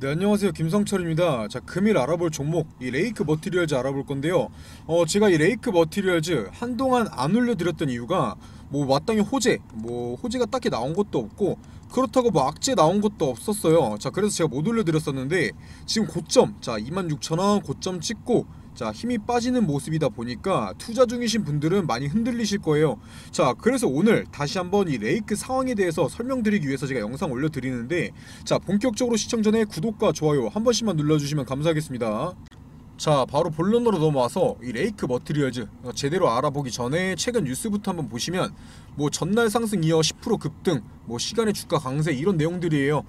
네, 안녕하세요. 김성철입니다. 자, 금일 알아볼 종목 이 레이크 머티리얼즈 알아볼 건데요. 제가 이 레이크 머티리얼즈 한동안 안 올려드렸던 이유가 뭐 마땅히 호재가 딱히 나온 것도 없고 그렇다고 뭐 악재 나온 것도 없었어요. 자, 그래서 제가 못 올려드렸었는데 지금 고점, 자 26,000원 고점 찍고 자 힘이 빠지는 모습이다 보니까 투자 중이신 분들은 많이 흔들리실 거예요. 자, 그래서 오늘 다시 한번 이 레이크 상황에 대해서 설명드리기 위해서 제가 영상 올려드리는데, 자 본격적으로 시청 전에 구독과 좋아요 한 번씩만 눌러주시면 감사하겠습니다. 자, 바로 본론으로 넘어와서 이 레이크 머티리얼즈 제대로 알아보기 전에 최근 뉴스부터 한번 보시면 뭐 전날 상승 이어 10% 급등, 뭐 시간의 주가 강세 이런 내용들이에요.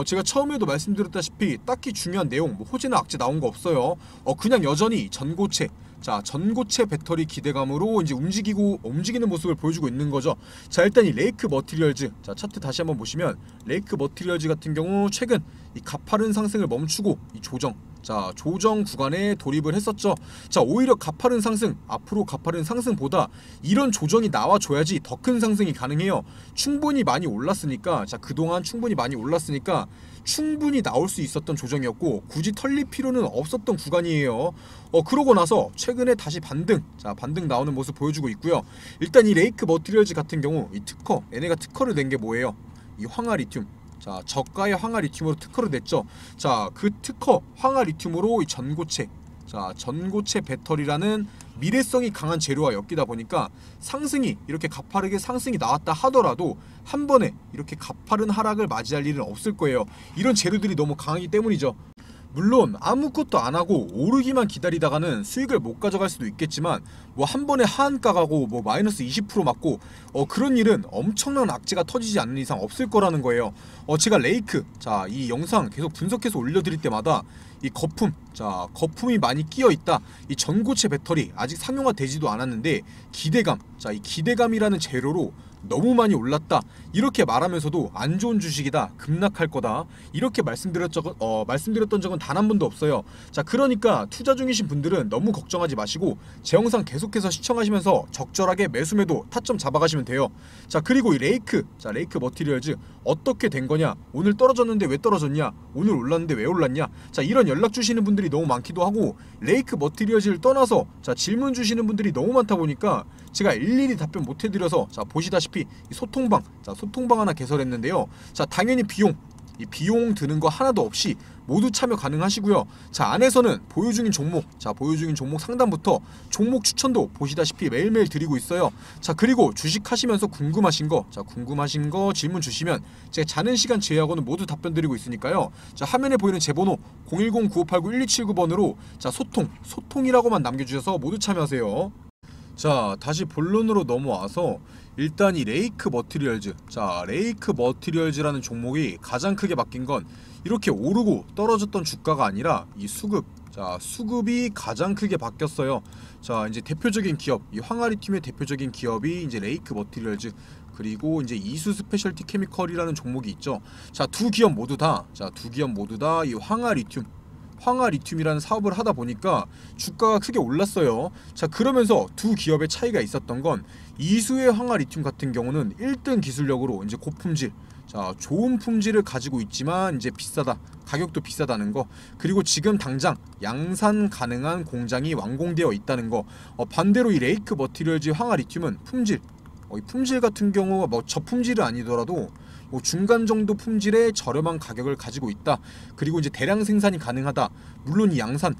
제가 처음에도 말씀드렸다시피 딱히 중요한 내용, 뭐 호재나 악재 나온 거 없어요. 그냥 여전히 전고체, 자 전고체 배터리 기대감으로 이제 움직이는 모습을 보여주고 있는 거죠. 자, 일단 이 레이크 머티리얼즈, 자 차트 다시 한번 보시면 레이크 머티리얼즈 같은 경우 최근 이 가파른 상승을 멈추고 이 조정 구간에 돌입을 했었죠. 자, 오히려 가파른 상승, 앞으로 가파른 상승보다 이런 조정이 나와줘야지 더 큰 상승이 가능해요. 충분히 많이 올랐으니까, 자 그동안 충분히 많이 올랐으니까 충분히 나올 수 있었던 조정이었고 굳이 털릴 필요는 없었던 구간이에요. 그러고 나서 최근에 다시 반등, 자 반등 나오는 모습 보여주고 있고요. 일단 이 레이크 머티리얼즈 같은 경우 이 특허, 얘네가 특허를 낸 게 뭐예요? 이 황화 리튬, 자 저가의 황화 리튬으로 특허를 냈죠. 자, 그 특허 황화 리튬으로 이 전고체 배터리라는 미래성이 강한 재료와 엮이다 보니까 상승이 이렇게 가파르게 상승이 나왔다 하더라도 한 번에 이렇게 가파른 하락을 맞이할 일은 없을 거예요. 이런 재료들이 너무 강하기 때문이죠. 물론 아무것도 안하고 오르기만 기다리다가는 수익을 못 가져갈 수도 있겠지만 뭐 한 번에 하한가 가고 뭐 마이너스 20% 맞고 그런 일은 엄청난 악재가 터지지 않는 이상 없을 거라는 거예요. 제가 레이크, 자 이 영상 계속 분석해서 올려드릴 때마다 이 거품이 많이 끼어있다, 이 전고체 배터리 아직 상용화 되지도 않았는데 기대감, 자 이 기대감이라는 재료로 너무 많이 올랐다 이렇게 말하면서도 안 좋은 주식이다, 급락할 거다 이렇게 말씀드렸던 적은 단 한 번도 없어요. 자, 그러니까 투자 중이신 분들은 너무 걱정하지 마시고 제 영상 계속해서 시청하시면서 적절하게 매수매도 타점 잡아가시면 돼요. 자, 그리고 이 레이크 머티리얼즈 어떻게 된 거냐, 오늘 떨어졌는데 왜 떨어졌냐, 오늘 올랐는데 왜 올랐냐, 자 이런 연락 주시는 분들이 너무 많기도 하고 레이크 머티리얼즈를 떠나서 자 질문 주시는 분들이 너무 많다 보니까 제가 일일이 답변 못 해드려서, 자 보시다시피 소통방 하나 개설했는데요. 자, 당연히 비용 드는 거 하나도 없이 모두 참여 가능하시고요. 자, 안에서는 보유 중인 종목 상담부터 종목 추천도 보시다시피 매일매일 드리고 있어요. 자, 그리고 주식 하시면서 궁금하신 거 질문 주시면 제가 자는 시간 제외하고는 모두 답변 드리고 있으니까요. 자, 화면에 보이는 제 번호 010-9589-1279번으로 자 소통이라고만 남겨주셔서 모두 참여하세요. 자, 다시 본론으로 넘어와서 일단 이 레이크 머티리얼즈라는 종목이 가장 크게 바뀐 건 이렇게 오르고 떨어졌던 주가가 아니라 이 수급이 가장 크게 바뀌었어요. 자, 이제 대표적인 기업, 이 황화리튬의 대표적인 기업이 이제 레이크 머티리얼즈, 그리고 이제 이수 스페셜티 케미컬이라는 종목이 있죠. 자, 두 기업 모두 다 이 황화리튬이라는 사업을 하다 보니까 주가가 크게 올랐어요. 자, 그러면서 두 기업의 차이가 있었던 건 이수의 황화리튬 같은 경우는 1등 기술력으로 이제 고품질, 자 좋은 품질을 가지고 있지만 이제 가격도 비싸다는 거, 그리고 지금 당장 양산 가능한 공장이 완공되어 있다는 거. 반대로 이 레이크 머티리얼즈 황화리튬은 이 품질 같은 경우 뭐 저품질은 아니더라도 뭐 중간 정도 품질의 저렴한 가격을 가지고 있다. 그리고 이제 대량 생산이 가능하다. 물론 이 양산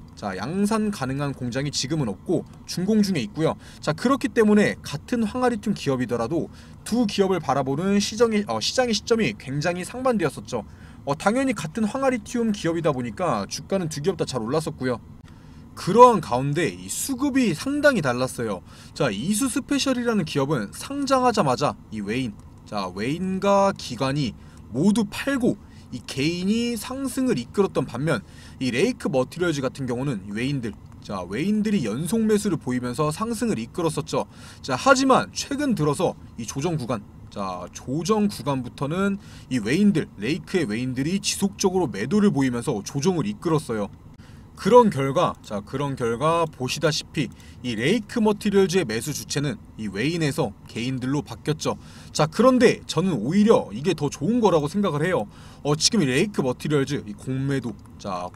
가능한 공장이 지금은 없고 준공 중에 있고요. 자, 그렇기 때문에 같은 황화리튬 기업이더라도 두 기업을 바라보는 시장의 시점이 굉장히 상반되었었죠. 당연히 같은 황화리튬 기업이다 보니까 주가는 두 기업 다 잘 올랐었고요. 그러한 가운데 이 수급이 상당히 달랐어요. 자, 이수 스페셜이라는 기업은 상장하자마자 이 웨인과 기관이 모두 팔고 이 개인이 상승을 이끌었던 반면 이 레이크 머티리얼즈 같은 경우는 웨인들이 연속 매수를 보이면서 상승을 이끌었었죠. 자, 하지만 최근 들어서 이 조정 구간부터는 이 레이크의 웨인들이 지속적으로 매도를 보이면서 조정을 이끌었어요. 그런 결과 보시다시피 이 레이크 머티리얼즈의 매수 주체는 이 웨인에서 개인들로 바뀌었죠. 자, 그런데 저는 오히려 이게 더 좋은 거라고 생각을 해요. 지금 이 레이크 머티리얼즈 이 공매도가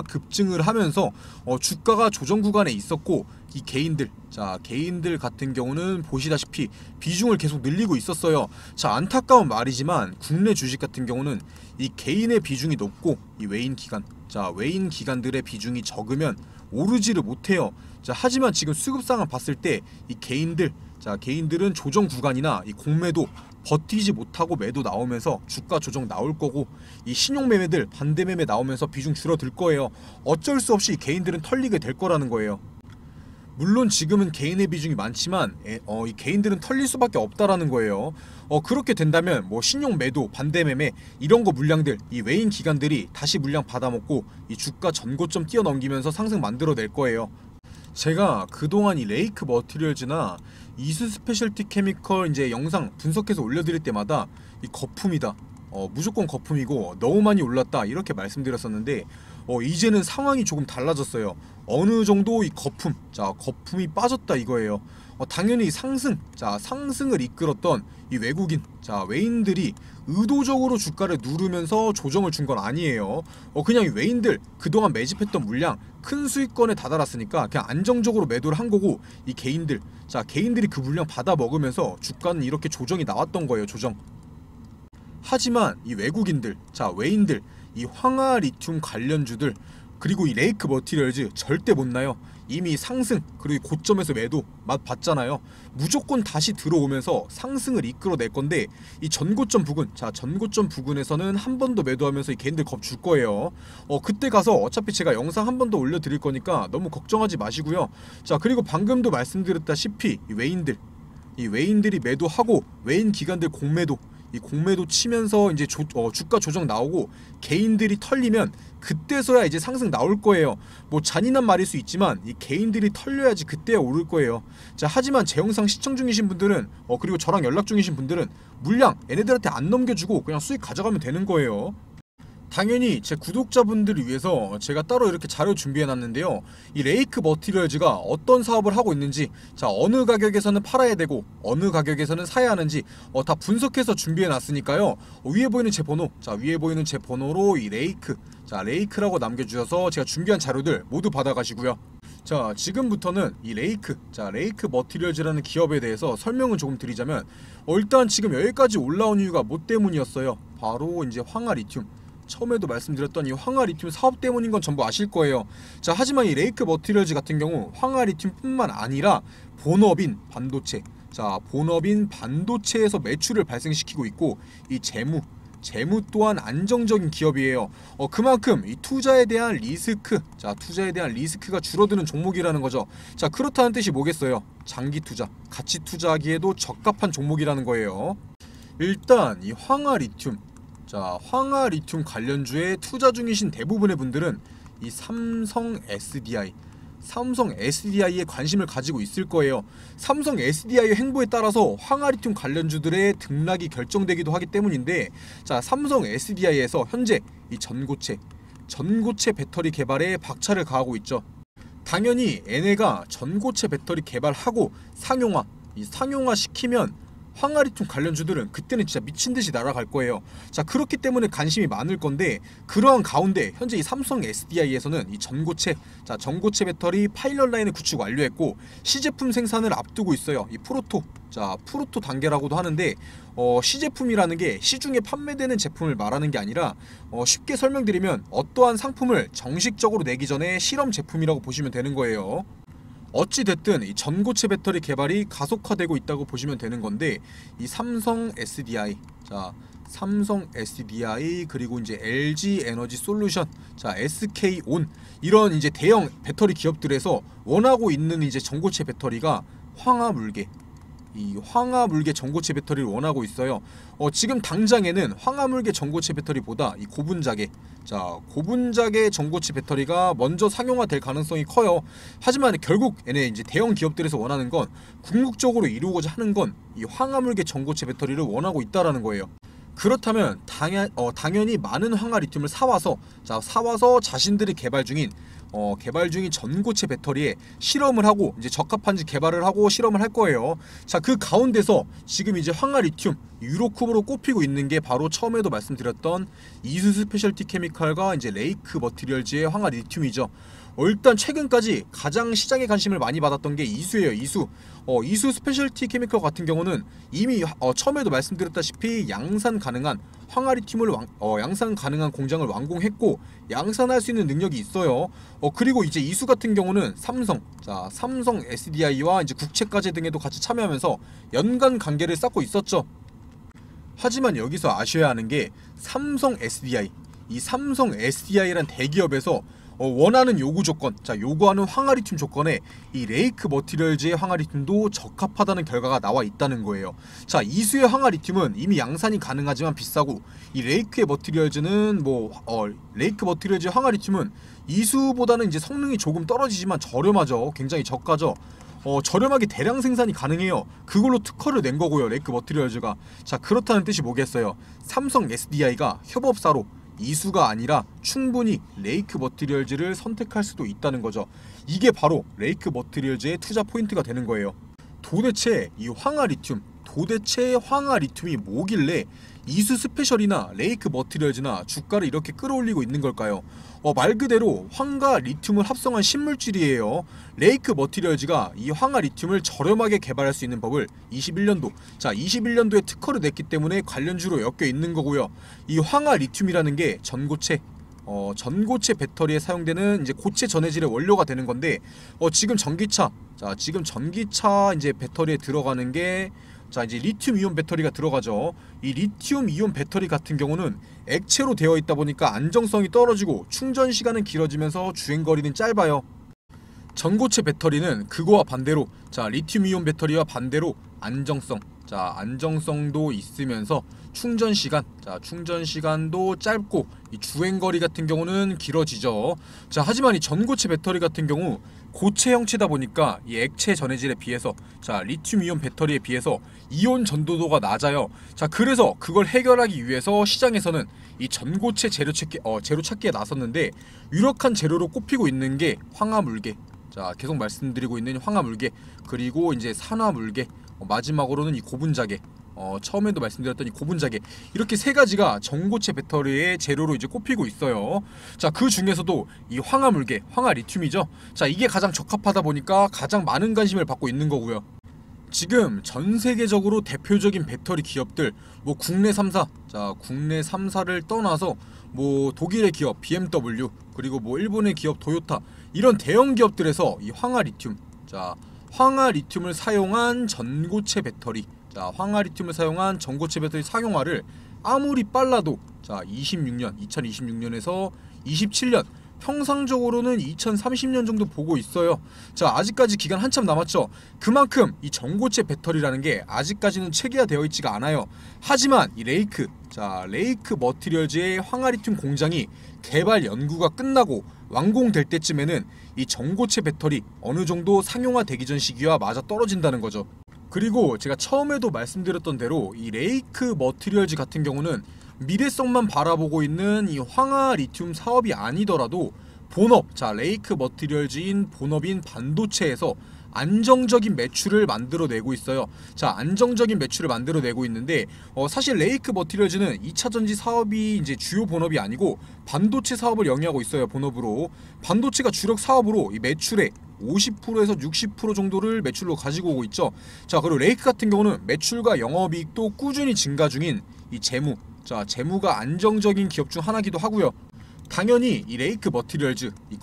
급증을 하면서 주가가 조정 구간에 있었고, 이 개인들 같은 경우는 보시다시피 비중을 계속 늘리고 있었어요. 자, 안타까운 말이지만 국내 주식 같은 경우는 이 개인의 비중이 높고 이 웨인 기관들의 비중이 적으면 오르지를 못해요. 자, 하지만 지금 수급 상황 봤을 때 이 개인들은 조정 구간이나 이 공매도 버티지 못하고 매도 나오면서 주가 조정 나올 거고, 이 신용 매매들 반대 매매 나오면서 비중 줄어들 거예요. 어쩔 수 없이 개인들은 털리게 될 거라는 거예요. 물론 지금은 개인의 비중이 많지만 이 개인들은 털릴 수밖에 없다라는 거예요. 그렇게 된다면 뭐 신용 매도, 반대 매매 이런 거 물량들 이 웨인 기관들이 다시 물량 받아먹고 이 주가 전고점 뛰어넘기면서 상승 만들어낼 거예요. 제가 그동안 이 레이크 머티리얼즈나 이수 스페셜티 케미컬 이제 영상 분석해서 올려드릴 때마다 이 거품이다, 무조건 거품이고 너무 많이 올랐다 이렇게 말씀드렸었는데, 이제는 상황이 조금 달라졌어요. 어느 정도 이 거품이 빠졌다 이거예요. 당연히 상승을 이끌었던 이 외국인, 웨인들이 의도적으로 주가를 누르면서 조정을 준 건 아니에요. 그냥 이 웨인들 그동안 매집했던 물량 큰 수익권에 다다랐으니까 그냥 안정적으로 매도를 한 거고, 이 개인들이 그 물량 받아 먹으면서 주가는 이렇게 조정이 나왔던 거예요. 조정. 하지만 이 외국인들, 웨인들, 이 황화 리튬 관련주들 그리고 이 레이크 머티리얼즈 절대 못 나요. 이미 상승 그리고 고점에서 매도 맛 봤잖아요. 무조건 다시 들어오면서 상승을 이끌어낼 건데, 이 전고점 부근에서는 한 번 더 매도하면서 이 개인들 겁 줄 거예요. 그때 가서 어차피 제가 영상 한 번 더 올려드릴 거니까 너무 걱정하지 마시고요. 자, 그리고 방금도 말씀드렸다시피 이 웨인들이 매도하고 웨인 기관들 공매도 치면서 이제 주가 조정 나오고 개인들이 털리면 그때서야 이제 상승 나올 거예요. 뭐 잔인한 말일 수 있지만 이 개인들이 털려야지 그때야 오를 거예요. 자, 하지만 제 영상 시청 중이신 분들은 그리고 저랑 연락 중이신 분들은 물량 얘네들한테 안 넘겨주고 그냥 수익 가져가면 되는 거예요. 당연히 제 구독자분들을 위해서 제가 따로 이렇게 자료 준비해놨는데요. 이 레이크 머티리얼즈가 어떤 사업을 하고 있는지, 어느 가격에서는 팔아야 되고 어느 가격에서는 사야 하는지 다 분석해서 준비해놨으니까요. 위에 보이는 제 번호로 이 레이크라고 남겨주셔서 제가 준비한 자료들 모두 받아가시고요. 자, 지금부터는 이 레이크 머티리얼즈라는 기업에 대해서 설명을 조금 드리자면, 일단 지금 여기까지 올라온 이유가 뭐 때문이었어요? 바로 이제 황화 리튬, 처음에도 말씀드렸던 이 황화 리튬 사업 때문인 건 전부 아실 거예요. 자, 하지만 이 레이크 머티리얼즈 같은 경우 황화 리튬뿐만 아니라 본업인 반도체에서 매출을 발생시키고 있고, 이 재무 또한 안정적인 기업이에요. 그만큼 이 투자에 대한 리스크가 줄어드는 종목이라는 거죠. 자, 그렇다는 뜻이 뭐겠어요? 장기 투자, 가치 투자하기에도 적합한 종목이라는 거예요. 일단 이 황화 리튬 관련주에 투자 중이신 대부분의 분들은 이 삼성 SDI에 관심을 가지고 있을 거예요. 삼성 SDI의 행보에 따라서 황화 리튬 관련주들의 등락이 결정되기도 하기 때문인데, 자, 삼성 SDI에서 현재 이 전고체 배터리 개발에 박차를 가하고 있죠. 당연히 얘네가 전고체 배터리 개발하고 상용화 시키면 황화 리튬 관련주들은 그때는 진짜 미친듯이 날아갈 거예요. 자, 그렇기 때문에 관심이 많을 건데, 그러한 가운데 현재 이 삼성 SDI에서는 이 전고체 배터리 파일럿 라인을 구축 완료했고 시제품 생산을 앞두고 있어요. 이 프로토 단계라고도 하는데, 시제품이라는 게 시중에 판매되는 제품을 말하는 게 아니라, 쉽게 설명드리면 어떠한 상품을 정식적으로 내기 전에 실험 제품이라고 보시면 되는 거예요. 어찌됐든 이 전고체 배터리 개발이 가속화되고 있다고 보시면 되는 건데, 이 삼성 SDI 그리고 이제 LG 에너지 솔루션, SK온 이런 이제 대형 배터리 기업들에서 원하고 있는 이제 전고체 배터리가 황화물계 전고체 배터리를 원하고 있어요. 지금 당장에는 황화물계 전고체 배터리보다 이 고분자계 전고체 배터리가 먼저 상용화될 가능성이 커요. 하지만 결국 얘네 이제 대형 기업들에서 원하는 건, 궁극적으로 이루고자 하는 건 이 황화물계 전고체 배터리를 원하고 있다라는 거예요. 그렇다면 당연히 많은 황화 리튬을 사와서 자신들이 개발 중인 전고체 배터리에 실험을 하고 이제 적합한지 개발을 하고 실험을 할 거예요. 자, 그 가운데서 지금 이제 황화 리튬 유로쿰으로 꼽히고 있는 게 바로 처음에도 말씀드렸던 이수 스페셜티 케미칼과 이제 레이크 머티리얼즈의 황화 리튬이죠. 일단 최근까지 가장 시장에 관심을 많이 받았던 게 이수예요. 이수 스페셜티 케미칼 같은 경우는 이미 처음에도 말씀드렸다시피 양산 가능한 황화 리튬을 양산 가능한 공장을 완공했고 양산할 수 있는 능력이 있어요. 그리고 이제 이수 같은 경우는 삼성 SDI와 이제 국책과제 등에도 같이 참여하면서 연관 관계를 쌓고 있었죠. 하지만 여기서 아셔야 하는 게 삼성 SDI란 대기업에서 원하는 요구 조건, 요구하는 황화 리튬 조건에 이 레이크 머티리얼즈의 황화 리튬도 적합하다는 결과가 나와 있다는 거예요. 자, 이수의 황화 리튬은 이미 양산이 가능하지만 비싸고, 이 레이크 머티리얼즈의 황화 리튬은 이수보다는 이제 성능이 조금 떨어지지만 저렴하죠. 굉장히 저가죠. 저렴하게 대량 생산이 가능해요. 그걸로 특허를 낸 거고요, 레이크 머티리얼즈가. 자, 그렇다는 뜻이 뭐겠어요? 삼성 SDI가 협업사로 이수가 아니라 충분히 레이크 머티리얼즈를 선택할 수도 있다는 거죠. 이게 바로 레이크 머티리얼즈의 투자 포인트가 되는 거예요. 도대체 황화 리튬이 뭐길래 이수 스페셜이나 레이크 머티리얼즈나 주가를 이렇게 끌어올리고 있는 걸까요? 말 그대로 황과 리튬을 합성한 신물질이에요. 레이크 머티리얼즈가 이 황화 리튬을 저렴하게 개발할 수 있는 법을 21년도에 특허를 냈기 때문에 관련주로 엮여 있는 거고요. 이 황화 리튬이라는 게 전고체 배터리에 사용되는 이제 고체 전해질의 원료가 되는 건데, 지금 전기차 이제 배터리에 들어가는 게 이제 리튬 이온 배터리가 들어가죠. 이 리튬 이온 배터리 같은 경우는 액체로 되어 있다 보니까 안정성이 떨어지고 충전 시간은 길어지면서 주행거리는 짧아요. 전고체 배터리는 그거와 반대로 리튬 이온 배터리와 반대로 안정성도 있으면서 충전 시간도 짧고 이 주행거리 같은 경우는 길어지죠. 하지만 이 전고체 배터리 같은 경우 고체 형체다 보니까 이 액체 전해질에 비해서 리튬 이온 배터리에 비해서 이온 전도도가 낮아요. 그래서 그걸 해결하기 위해서 시장에서는 이 전고체 재료 찾기에 나섰는데, 유력한 재료로 꼽히고 있는 게 황화물계, 계속 말씀드리고 있는 황화물계, 그리고 이제 산화물계, 마지막으로는 이 고분자계, 처음에도 말씀드렸던 이 고분자계, 이렇게 세 가지가 전고체 배터리의 재료로 이제 꼽히고 있어요. 그 중에서도 이 황화물계, 황화 리튬이죠. 이게 가장 적합하다 보니까 가장 많은 관심을 받고 있는 거고요. 지금 전 세계적으로 대표적인 배터리 기업들, 국내 3사를 떠나서 독일의 기업 BMW, 그리고 일본의 기업 도요타, 이런 대형 기업들에서 이 황화 리튬을 사용한 전고체 배터리, 상용화를 아무리 빨라도 2026년에서 27년, 평상적으로는 2030년 정도 보고 있어요. 아직까지 기간 한참 남았죠. 그만큼 이 전고체 배터리라는 게 아직까지는 체계화되어 있지가 않아요. 하지만 이 레이크 머티리얼즈의 황화 리튬 공장이 개발 연구가 끝나고 완공될 때쯤에는 이 전고체 배터리 어느 정도 상용화되기 전 시기와 맞아 떨어진다는 거죠. 그리고 제가 처음에도 말씀드렸던 대로 이 레이크 머티리얼즈 같은 경우는 미래성만 바라보고 있는 이 황화 리튬 사업이 아니더라도 레이크 머티리얼즈인 본업인 반도체에서 안정적인 매출을 만들어내고 있어요. 안정적인 매출을 만들어내고 있는데, 사실 레이크 머티리얼즈는 2차전지 사업이 이제 주요 본업이 아니고 반도체 사업을 영위하고 있어요. 본업으로 반도체가 주력 사업으로 이 매출의 50%에서 60% 정도를 매출로 가지고 오고 있죠. 그리고 레이크 같은 경우는 매출과 영업이익도 꾸준히 증가 중인 이 재무가 안정적인 기업 중 하나기도 하고요. 당연히 이 레이크 머티리얼즈, 이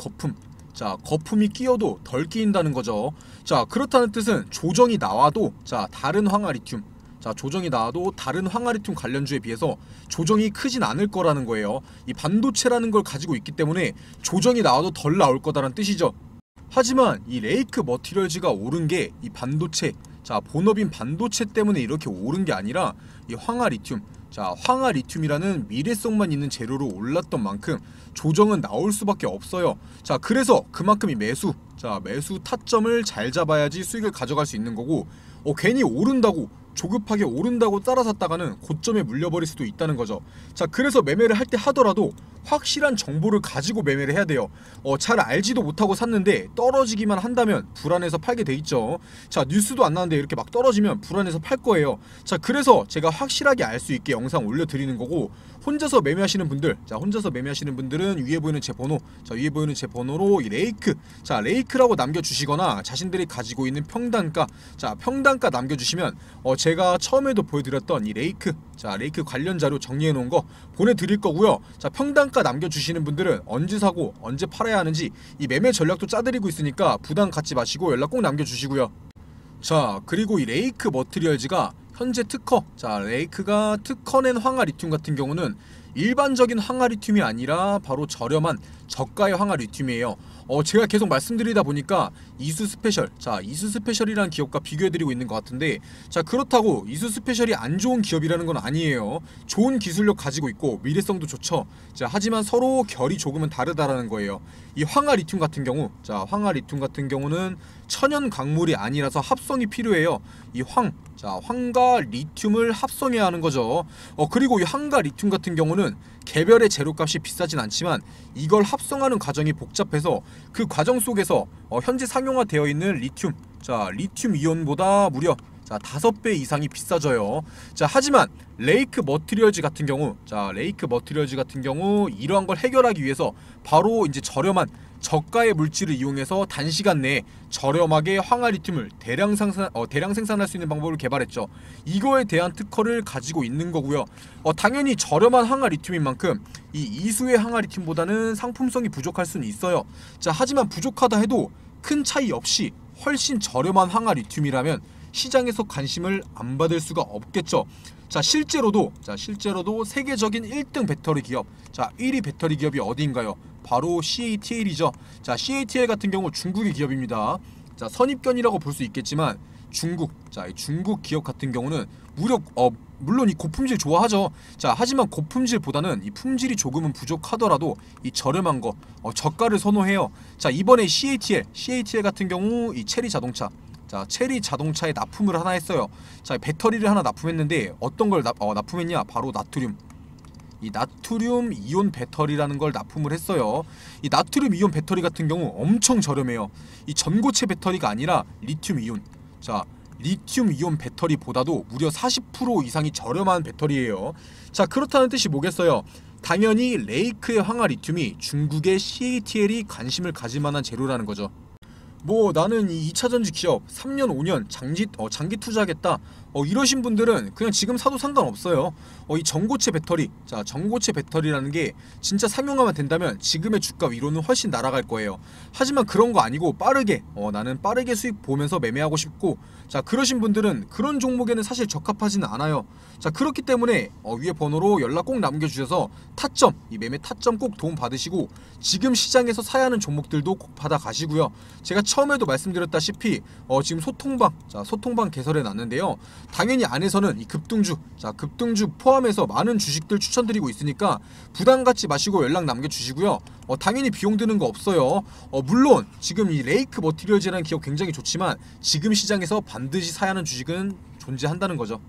거품이 끼어도 덜 끼인다는 거죠. 그렇다는 뜻은 조정이 나와도 다른 황화 리튬 관련주에 비해서 조정이 크진 않을 거라는 거예요. 이 반도체라는 걸 가지고 있기 때문에 조정이 나와도 덜 나올 거다라는 뜻이죠. 하지만 이 레이크 머티리얼즈가 오른 게 이 반도체, 본업인 반도체 때문에 이렇게 오른 게 아니라 이 황화 리튬이라는 미래성만 있는 재료로 올랐던 만큼 조정은 나올 수밖에 없어요. 그래서 그만큼 이 매수 타점을 잘 잡아야지 수익을 가져갈 수 있는 거고, 괜히 오른다고 조급하게 오른다고 따라 샀다가는 고점에 물려버릴 수도 있다는 거죠. 자, 그래서 매매를 할 때 하더라도 확실한 정보를 가지고 매매를 해야 돼요. 잘 알지도 못하고 샀는데 떨어지기만 한다면 불안해서 팔게 돼 있죠. 자, 뉴스도 안 나는데 이렇게 막 떨어지면 불안해서 팔 거예요. 자, 그래서 제가 확실하게 알 수 있게 영상 올려드리는 거고, 혼자서 매매하시는 분들, 자, 혼자서 매매하시는 분들은 위에 보이는 제 번호, 자, 위에 보이는 제 번호로 이 레이크, 자, 레이크라고 남겨주시거나 자신들이 가지고 있는 평단가, 자, 평단가 남겨주시면 제가 처음에도 보여드렸던 이 레이크, 자, 레이크 관련 자료 정리해 놓은 거 보내드릴 거고요. 자, 평단가 남겨주시는 분들은 언제 사고 언제 팔아야 하는지 이 매매 전략도 짜드리고 있으니까 부담 갖지 마시고 연락 꼭 남겨주시고요. 자, 그리고 이 레이크 머티리얼즈가 현재 특허, 자, 레이크가 특허낸 황화 리튬 같은 경우는 일반적인 황화 리튬이 아니라 바로 저렴한 저가의 황화 리튬이에요. 제가 계속 말씀드리다 보니까 이수 스페셜, 자, 이수 스페셜이라는 기업과 비교해드리고 있는 것 같은데, 자, 그렇다고 이수 스페셜이 안 좋은 기업이라는 건 아니에요. 좋은 기술력 가지고 있고 미래성도 좋죠. 자, 하지만 서로 결이 조금은 다르다라는 거예요. 이 황화 리튬 같은 경우, 자, 황화 리튬 같은 경우는 천연 광물이 아니라서 합성이 필요해요. 이 자, 황과 리튬을 합성해야 하는 거죠. 그리고 이 황과 리튬 같은 경우는 개별의 재료값이 비싸진 않지만 이걸 합성하는 과정이 복잡해서 그 과정 속에서 현재 상용화되어 있는 리튬, 자, 리튬 이온보다 무려, 자, 5배 이상이 비싸져요. 자, 하지만 레이크 머티리얼즈 같은 경우, 자, 레이크 머티리얼즈 같은 경우 이러한 걸 해결하기 위해서 바로 이제 저렴한 저가의 물질을 이용해서 단시간 내에 저렴하게 황화 리튬을 대량 생산할 수 있는 방법을 개발했죠. 이거에 대한 특허를 가지고 있는 거고요. 당연히 저렴한 황화 리튬인 만큼 이 이수의 황화 리튬보다는 상품성이 부족할 수는 있어요. 자, 하지만 부족하다 해도 큰 차이 없이 훨씬 저렴한 황화 리튬이라면 시장에서 관심을 안 받을 수가 없겠죠. 자, 실제로도 세계적인 1등 배터리 기업, 자, 1위 배터리 기업이 어디인가요? 바로 CATL이죠. 자, CATL 같은 경우 중국의 기업입니다. 자, 선입견이라고 볼 수 있겠지만 중국, 자, 중국 기업 같은 경우는 무려 물론 이 고품질 좋아하죠. 자, 하지만 고품질보다는 이 품질이 조금은 부족하더라도 이 저렴한 거, 저가를 선호해요. 자, 이번에 CATL 같은 경우 이 체리 자동차, 자, 체리 자동차에 납품을 하나 했어요. 자, 배터리를 하나 납품했는데 어떤 걸 납품했냐? 바로 나트륨. 이 나트륨 이온 배터리라는 걸 납품을 했어요. 이 나트륨 이온 배터리 같은 경우 엄청 저렴해요. 이 전고체 배터리가 아니라 리튬 이온. 자, 리튬 이온 배터리보다도 무려 40% 이상이 저렴한 배터리예요. 자, 그렇다는 뜻이 뭐겠어요? 당연히 레이크의 황화 리튬이 중국의 CATL이 관심을 가질 만한 재료라는 거죠. 뭐 나는 이 2차전지 기업 3년 5년 장기 투자하겠다 이러신 분들은 그냥 지금 사도 상관없어요. 이 전고체 배터리, 자, 전고체 배터리라는 게 진짜 상용화만 된다면 지금의 주가 위로는 훨씬 날아갈 거예요. 하지만 그런 거 아니고 빠르게 나는 빠르게 수익 보면서 매매하고 싶고, 자, 그러신 분들은 그런 종목에는 사실 적합하지는 않아요. 자, 그렇기 때문에 위에 번호로 연락 꼭 남겨주셔서 타점, 이 매매 타점 꼭 도움 받으시고 지금 시장에서 사야 하는 종목들도 꼭 받아 가시고요. 제가 처음에도 말씀드렸다시피 지금 소통방 개설해 놨는데요. 당연히 안에서는 이 급등주, 자, 급등주 포함해서 많은 주식들 추천드리고 있으니까 부담 갖지 마시고 연락 남겨주시고요. 당연히 비용 드는 거 없어요. 물론 지금 이 레이크 머티리얼즈라는 기업 굉장히 좋지만 지금 시장에서 반드시 사야 하는 주식은 존재한다는 거죠.